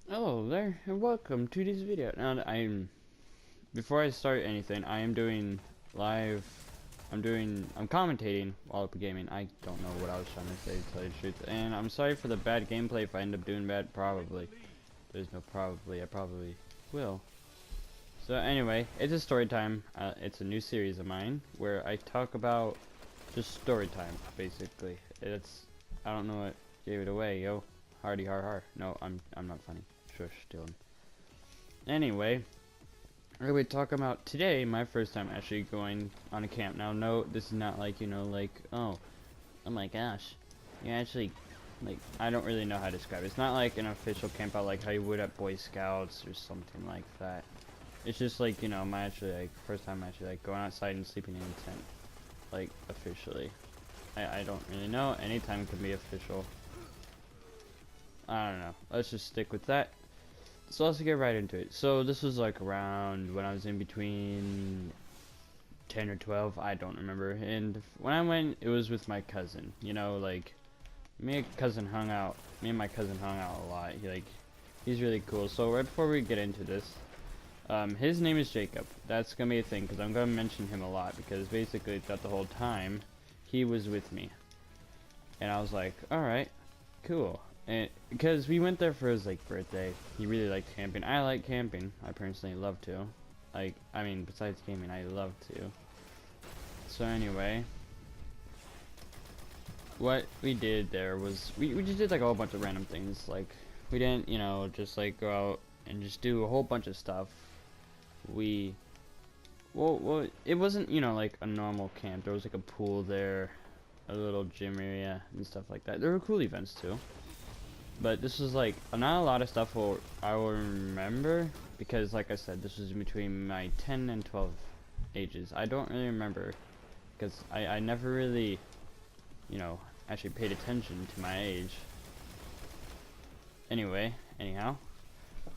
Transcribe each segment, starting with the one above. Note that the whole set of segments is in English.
Hello there, and welcome to this video. Now, before I start anything, I am doing live. I'm commentating while up gaming. I don't know what I was trying to say, to tell you the truth. And I'm sorry for the bad gameplay if I end up doing bad. Probably. There's no probably. I probably will. So anyway, it's a story time. It's a new series of mine where I talk about just story time, basically. I don't know what gave it away, yo. Hardy har har. No, I'm not funny. Shush, Dylan. Anyway, we're going to talk about today, my first time actually going on a camp. Now, no, this is not like, oh my gosh. You actually, I don't really know how to describe it. It's not like an official camp out like how you would at Boy Scouts or something like that. It's just like, my actually, first time actually, going outside and sleeping in a tent. Like, officially. I don't really know. Anytime can be official. I don't know. Let's just stick with that. So let's get right into it. So this was like around when I was in between 10 or 12, I don't remember. And when I went, it was with my cousin. Me and my cousin hung out a lot. He's really cool. So right before we get into this, his name is Jacob. That's gonna be a thing because I'm gonna mention him a lot because basically throughout the whole time, he was with me. And I was like, all right, cool. And because we went there for his birthday, he really liked camping. I like camping. I personally love to. Besides gaming, I love to. So anyway, what we did there was we just did like a whole bunch of random things. Like we didn't, just like go out and just do a whole bunch of stuff. We it wasn't, like a normal camp. There was like a pool there, a little gym area and stuff like that. There were cool events too. But this was like not a lot of stuff I will remember because like I said, this was between my 10 and 12 ages. I don't really remember because I never really, actually paid attention to my age. Anyhow.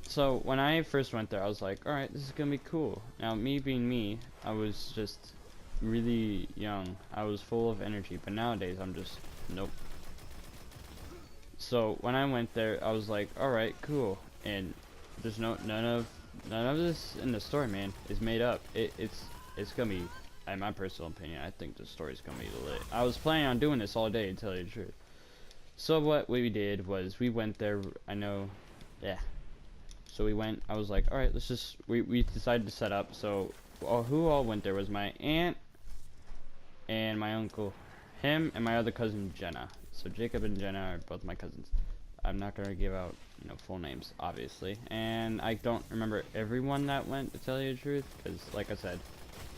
So when I first went there, I was like, alright, this is gonna be cool. Now, me being me, I was just really young. I was full of energy, but nowadays I'm just, nope. So when I went there, I was like, all right, cool. And there's none of this in the story, man, is made up. It's gonna be, in my personal opinion, I think the story's gonna be lit. I was planning on doing this all day, to tell you the truth. So what we did was we went there. Yeah. So we went. I was like, all right, we decided to set up. So who all went there was my aunt and my uncle, him and my other cousin Jenna. So Jacob and Jenna are both my cousins. I'm not gonna give out, full names, obviously. And I don't remember everyone that went, to tell you the truth, because, like I said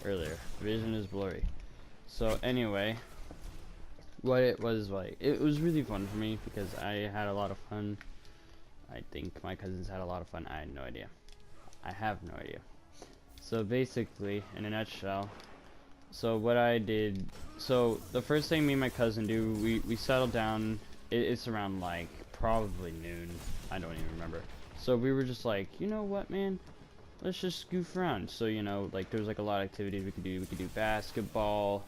earlier, vision is blurry. So anyway, what it was like, it was really fun for me because I had a lot of fun. I think my cousins had a lot of fun. I had no idea. I have no idea. So basically, in a nutshell, so what I did, so the first thing me and my cousin do, we settled down. It's around like probably noon. I don't even remember. So we were just like, you know what, man? Let's just goof around. So like there was like a lot of activities we could do. We could do basketball.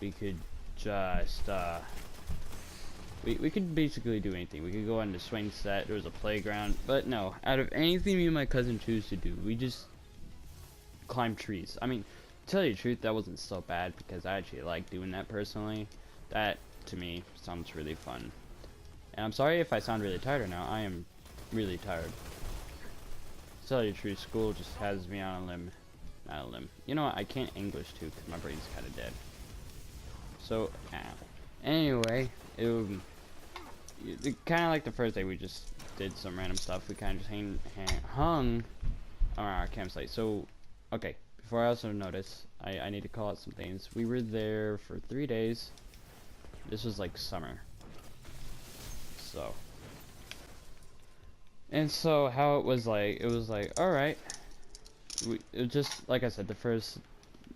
We could just we could basically do anything. We could go on the swing set. There was a playground. But no, out of anything me and my cousin choose to do, we just climb trees. I mean, to tell you the truth, that wasn't so bad because I actually like doing that personally. That, to me, sounds really fun. And I'm sorry if I sound really tired right now. I am really tired. To tell you the truth, school just has me on a limb. Not a limb. You know what? I can't English too because my brain's kind of dead. So, anyway, it kind of like the first day we just did some random stuff. We kind of just hung on our campsite. So, okay. Before I also notice, I need to call out some things. We were there for 3 days. This was like summer. So how it was like, alright. It was just, like I said, the first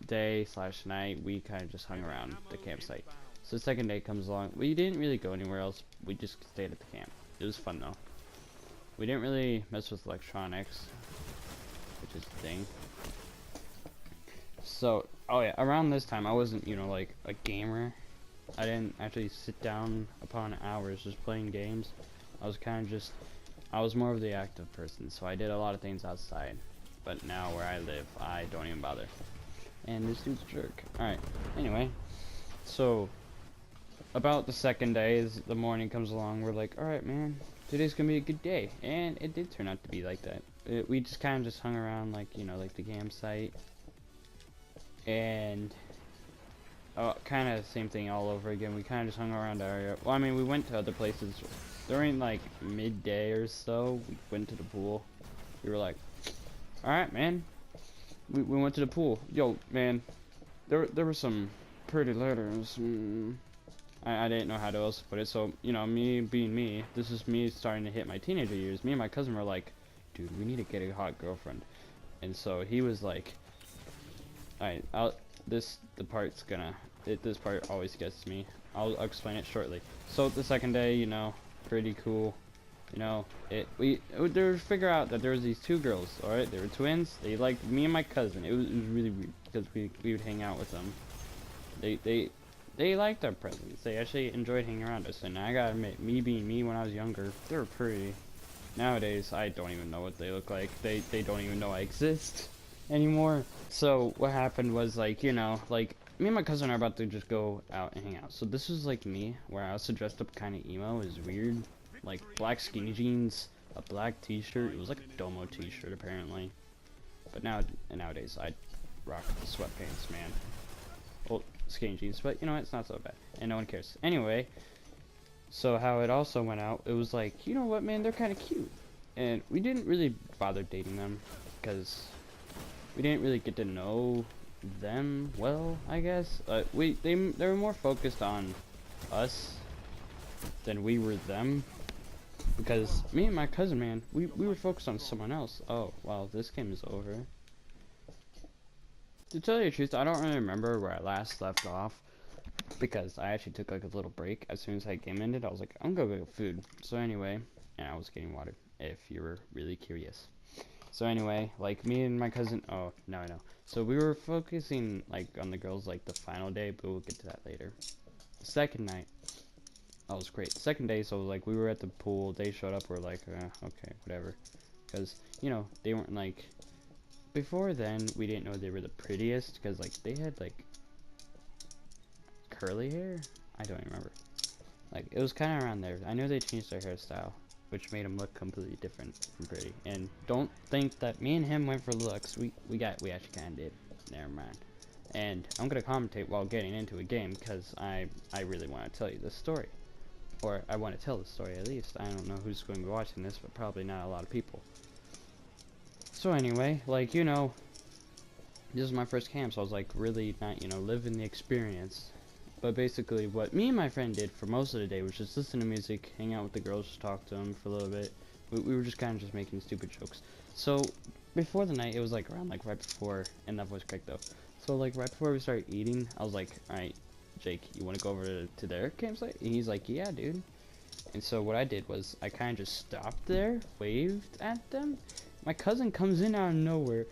day / night, we kind of just hung around the campsite. So the second day comes along. We didn't really go anywhere else. We just stayed at the camp. It was fun though. We didn't really mess with electronics, which is the thing. So, oh yeah, around this time, I wasn't, like a gamer. I didn't actually sit down upon hours just playing games. I was kind of just I was more of the active person, so I did a lot of things outside. But now where I live, I don't even bother. And this dude's a jerk. Alright, anyway. So, about the second day, as the morning comes along, we're like, alright man, today's gonna be a good day. And it did turn out to be like that. We just kind of just hung around, like, you know, like the campsite. And kind of the same thing all over again. We kind of just hung around the area. Well, I mean, we went to other places during like midday or so. We went to the pool. We were like, all right, man. We went to the pool. Yo, man, there were some pretty letters. I didn't know how to else put it. So, you know, me being me, this is me starting to hit my teenager years. Me and my cousin were like, dude, we need to get a hot girlfriend. And so he was like, alright, this part always gets me. I'll explain it shortly. So the second day, you know, pretty cool. You know, we figure out that there was these two girls. All right, they were twins. They liked me and my cousin. It was really weird because we would hang out with them. They liked our presence. They actually enjoyed hanging around us. And I gotta admit, me being me when I was younger, they were pretty. Nowadays, I don't even know what they look like. They don't even know I exist anymore. So what happened was, like, you know, like me and my cousin are about to just go out and hang out. So this was like me, where I was dressed up kind of emo. It was weird, like black skinny jeans, a black t-shirt. It was like a Domo t-shirt apparently. But nowadays I rock the sweatpants, man. Well, skinny jeans, but you know, it's not so bad, and no one cares. Anyway, so how it also went out, it was like, you know what, man, they're kind of cute, and we didn't really bother dating them because we didn't really get to know them well, I guess. They were more focused on us than we were them, because me and my cousin, man, we were focused on someone else. Oh wow, this game is over. To tell you the truth, I don't really remember where I last left off, because I actually took like a little break. As soon as that game ended, I was like, I'm gonna go get food. So anyway, and I was getting water, if you were really curious. So anyway, like me and my cousin, oh, now I know. So we were focusing like on the girls like the final day, but we'll get to that later. The second night, that was great. The second day, so like we were at the pool, they showed up, we're like, okay, whatever. Because, you know, they weren't like, before then, we didn't know they were the prettiest, because like they had like curly hair? I don't even remember. Like, it was kind of around there. I knew they changed their hairstyle, which made him look completely different from pretty. And don't think that me and him went for looks. We actually kind of did. Never mind. And I'm gonna commentate while getting into a game because I really want to tell you this story, or I want to tell the story at least. I don't know who's going to be watching this, but probably not a lot of people. So anyway, like, you know, this is my first camp, so I was like really not, you know, living the experience. But basically, what me and my friend did for most of the day was just listen to music, hang out with the girls, just talk to them for a little bit. We were just kind of just making stupid jokes. So before the night, it was like around like right before, and that voice cracked though. So like right before we started eating, I was like, all right, Jake, you want to go over to their campsite? And he's like, yeah, dude. And so what I did was I kind of just stopped there, waved at them. My cousin comes in out of nowhere,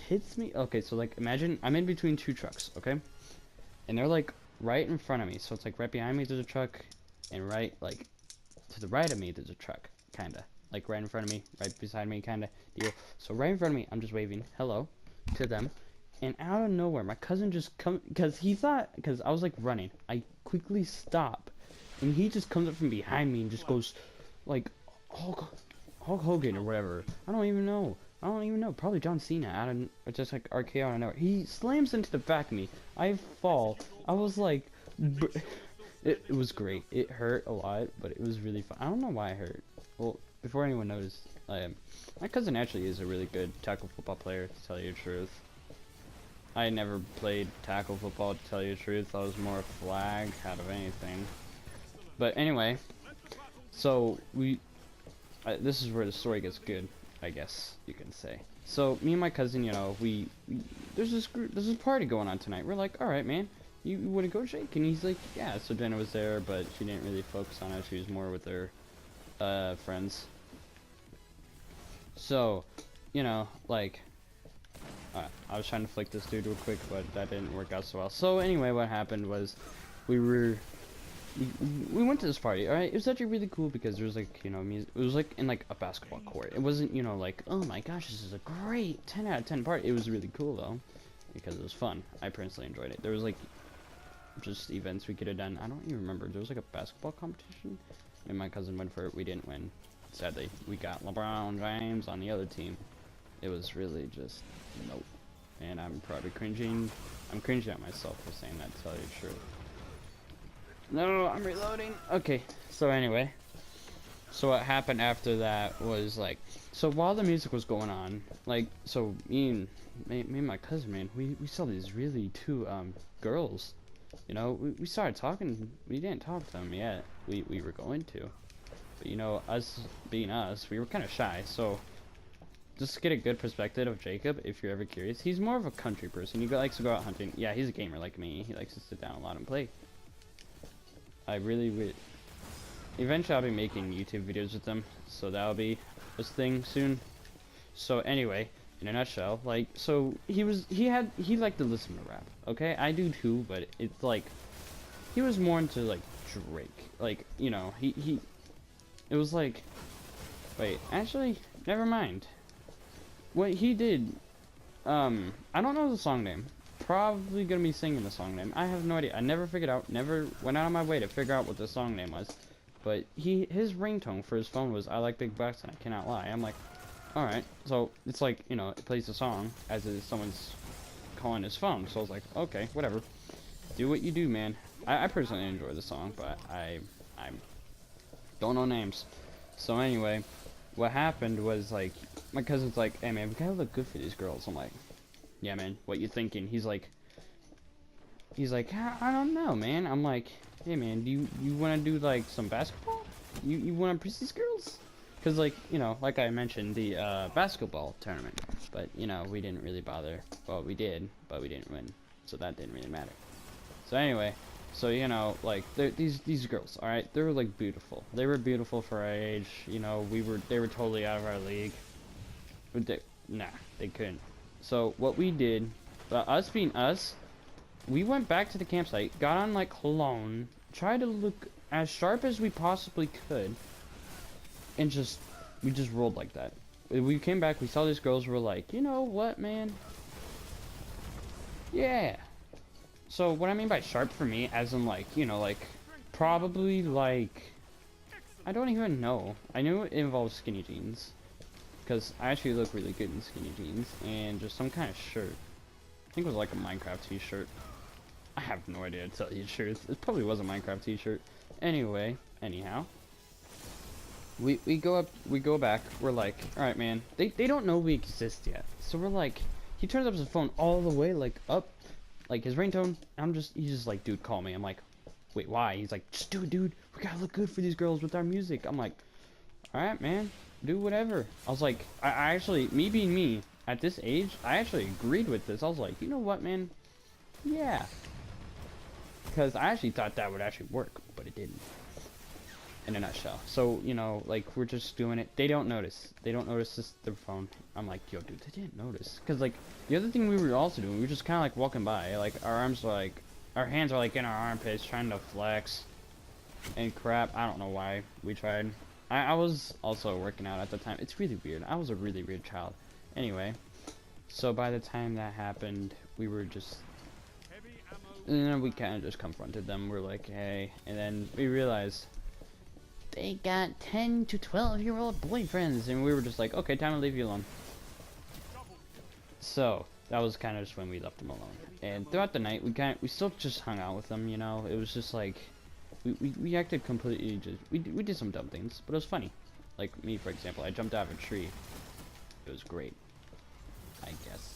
hits me. Okay, so like imagine I'm in between two trucks, okay? And they're like right in front of me. So it's like right behind me there's a truck, and right like to the right of me there's a truck, kinda. Like right in front of me, right beside me, kinda deal. So right in front of me, I'm just waving hello to them. And out of nowhere, my cousin just comes, because I was like running. I quickly stop, and he just comes up from behind me and just goes, like, Hulk Hogan or whatever. I don't even know. Probably John Cena out of, or just like RKO out of nowhere. He slams into the back of me. I fall. I was like, it was great. It hurt a lot, but it was really fun. I don't know why it hurt. Well, before anyone noticed, my cousin actually is a really good tackle football player, to tell you the truth. I never played tackle football, to tell you the truth. I was more flag out of anything. But anyway, so this is where the story gets good, I guess you can say. So me and my cousin, you know, there's this party going on tonight. We're like, all right, man, you want to go, Jake? And he's like, yeah. So Jenna was there, but she didn't really focus on it. She was more with her friends. So, you know, like, I was trying to flick this dude real quick, but that didn't work out so well. So anyway, what happened was we were we went to this party, all right? It was actually really cool because there was like, you know, music. It was like in like a basketball court. It wasn't, you know, like, oh my gosh, this is a great 10 out of 10 party. It was really cool though, because it was fun. I personally enjoyed it. There was like just events we could have done. I don't even remember. There was like a basketball competition, and my cousin went for it. We didn't win. Sadly, we got LeBron James on the other team. It was really just nope. And I'm probably cringing. I'm cringing at myself for saying that, to tell you the truth. No, I'm reloading. Okay, so anyway. So what happened after that was like, so while the music was going on, like, so me and my cousin, man, we saw these really two girls. You know, we started talking. We didn't talk to them yet. We were going to. But you know, us being us, we were kind of shy. So just to get a good perspective of Jacob, if you're ever curious, he's more of a country person. He likes to go out hunting. Yeah, he's a gamer like me. He likes to sit down a lot and play. I really would. Eventually, I'll be making YouTube videos with them, so that'll be this thing soon. So anyway, in a nutshell, like, so he liked to listen to rap. Okay, I do too, but it's like he was more into like Drake. Like, you know, it was like, wait, actually, never mind. What he did, I don't know the song name. Probably gonna be singing the song name. I have no idea. I never figured out, never went out of my way to figure out what the song name was. But his ringtone for his phone was "I like big bucks and I cannot lie." I'm like, all right. So it's like, you know, it plays the song as if someone's calling his phone. So I was like, okay, whatever. Do what you do, man. I personally enjoy the song, but I don't know names. So anyway, what happened was like my cousin's like, hey man, we gotta look good for these girls. I'm like, yeah man, what you thinking? He's like, I don't know, man. I'm like, hey man, do you want to do like some basketball? You want to impress these girls? Cause like, you know, like I mentioned, the basketball tournament, but you know, we didn't really bother. Well, we did, but we didn't win, so that didn't really matter. So anyway, so you know, like these girls, all right, they were like beautiful. They were beautiful for our age. You know, they were totally out of our league. But they couldn't. So what we did, us being us, we went back to the campsite, got on like cologne, tried to look as sharp as we possibly could, and we just rolled like that. We came back, we saw these girls, we were like, you know what, man? Yeah. So what I mean by sharp for me, as in like, you know, like, probably like, I don't even know. I knew it involves skinny jeans, because I actually look really good in skinny jeans, and just some kind of shirt. I think it was like a Minecraft t-shirt. I have no idea to tell you the truth. It probably was a Minecraft t-shirt. Anyway, anyhow. We go back, we're like, alright man, they don't know we exist yet. So we're like, he turns up his phone all the way, like, up, like, his ringtone, he's just like, dude, call me. I'm like, wait, why? He's like, just do it, dude, we gotta look good for these girls with our music. I'm like, alright man, do whatever. I was like, I actually, me being me, at this age, I actually agreed with this. I was like, you know what, man, yeah. Because I actually thought that would actually work, but it didn't. In a nutshell. So, you know, like, we're just doing it. They don't notice. They don't notice their phone. I'm like, yo, dude, they didn't notice. Because, like, the other thing we were also doing, we were just kind of, like, walking by. Like, our arms are, like, our hands are, like, in our armpits, trying to flex. And crap. I don't know why we tried. I was also working out at the time. It's really weird. I was a really weird child. Anyway. So, by the time that happened, we were just... And then we kind of just confronted them. We're like, hey. And then we realized... they got 10 to 12-year-old boyfriends, and we were just like, okay, time to leave you alone. So that was kind of just when we left them alone. And throughout the night, we still just hung out with them. You know, it was just like we acted completely we did some dumb things, but it was funny. Like me, for example, I jumped out of a tree. It was great, I guess.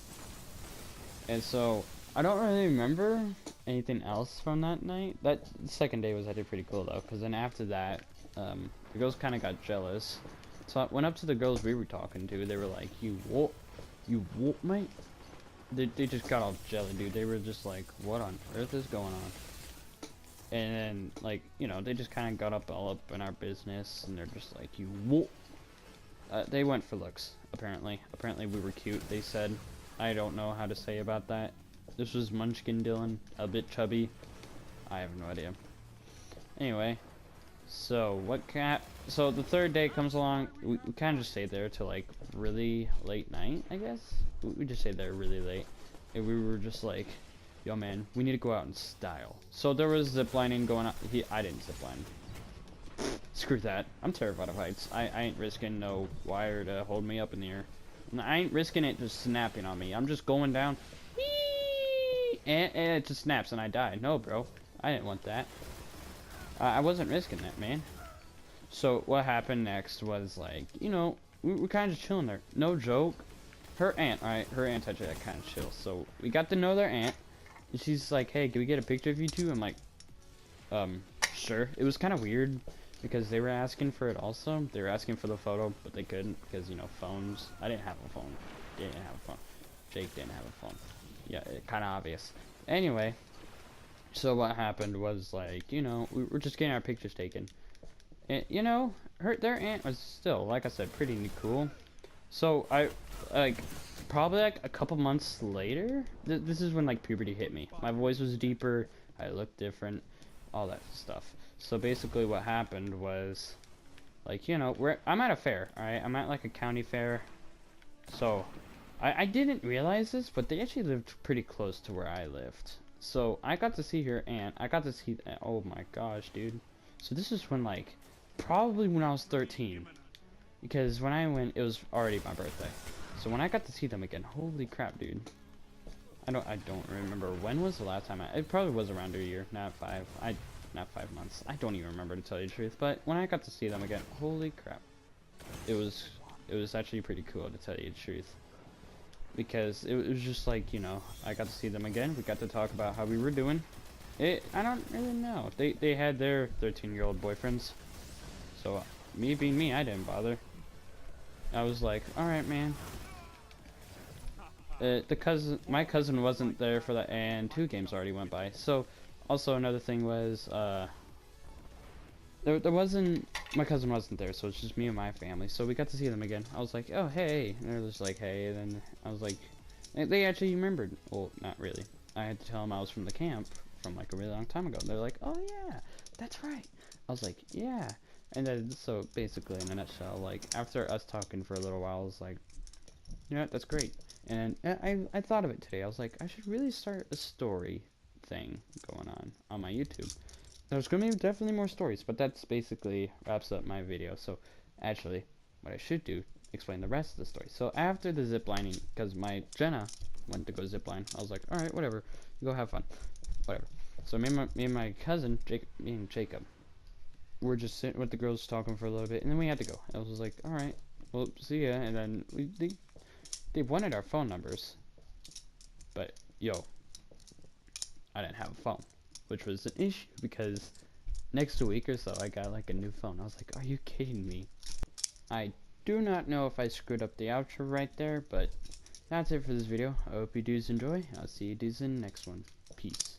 And so I don't really remember anything else from that night. That second day was actually pretty cool though, because then after that. The girls kind of got jealous, so I went up to the girls we were talking to. They were like, you what, mate? They just got all jelly, dude. They were just like, what on earth is going on? And then, like, you know, they just kind of got all up in our business, and they're just like, you what? They went for looks, apparently. Apparently we were cute, they said. I don't know how to say about that. This was Munchkin Dylan, a bit chubby. I have no idea. Anyway, so so the third day comes along. We kind of just stayed there till like really late night, I guess. We just stayed there really late, and we were just like, "Yo, man, we need to go out in style." So there was zip lining going on. I didn't zip line. Screw that. I'm terrified of heights. I ain't risking no wire to hold me up in the air. I ain't risking it just snapping on me. I'm just going down, and it just snaps and I die. No, bro. I didn't want that. I wasn't risking that, man. So what happened next was like, you know, we were kind of chilling there. No joke. Her aunt, right? Her aunt's actually kind of chill. So we got to know their aunt. And she's like, hey, can we get a picture of you two? I'm like, sure. It was kind of weird because they were asking for it also. They were asking for the photo, but they couldn't because, you know, phones. I didn't have a phone. Didn't have a phone. Jake didn't have a phone. Yeah, kind of obvious. Anyway, so what happened was like, you know, we were just getting our pictures taken. And, you know, their aunt was still, like I said, pretty cool. So I, like, probably like a couple months later, this is when like puberty hit me. My voice was deeper, I looked different, all that stuff. So basically what happened was, like, you know, I'm at a fair, alright? I'm at like a county fair. So, I didn't realize this, but they actually lived pretty close to where I lived. So I got to see her aunt. I got to see, oh my gosh, dude. So this is when like, probably when I was 13. Because when I went, it was already my birthday. So when I got to see them again, holy crap, dude. I don't remember when was the last time it probably was around a year, not 5 months. I don't even remember, to tell you the truth. But when I got to see them again, holy crap. It was actually pretty cool, to tell you the truth. Because it was just like, you know, I got to see them again. We got to talk about how we were doing. I don't really know. They had their 13-year-old boyfriends. So me being me, I didn't bother. I was like, all right, man. My cousin wasn't there for that, and 2 games already went by. So, also another thing was, my cousin wasn't there, so it's just me and my family. So we got to see them again. I was like, oh hey, and they're just like, hey. And then I was like, they actually remembered. Well, not really. I had to tell them I was from the camp from like a really long time ago. They're like, oh yeah, that's right. I was like, yeah. And then, so basically, in a nutshell, like, after us talking for a little while, I was like, you know what, that's great. And I thought of it today. I was like, I should really start a story thing going on my YouTube. There's gonna be definitely more stories, but that's basically wraps up my video. So, actually, what I should do, explain the rest of the story. So, after the zip lining, because my Jenna went to go zip line, I was like, alright, whatever, go have fun. Whatever. So, me and my cousin, me and Jacob, we're just sitting with the girls talking for a little bit, and then we had to go. I was like, all right, well, see ya. And then they wanted our phone numbers, but yo, I didn't have a phone, which was an issue because next week or so I got like a new phone. I was like, are you kidding me? I do not know if I screwed up the outro right there, but that's it for this video. I hope you dudes enjoy. I'll see you dudes in the next one. Peace.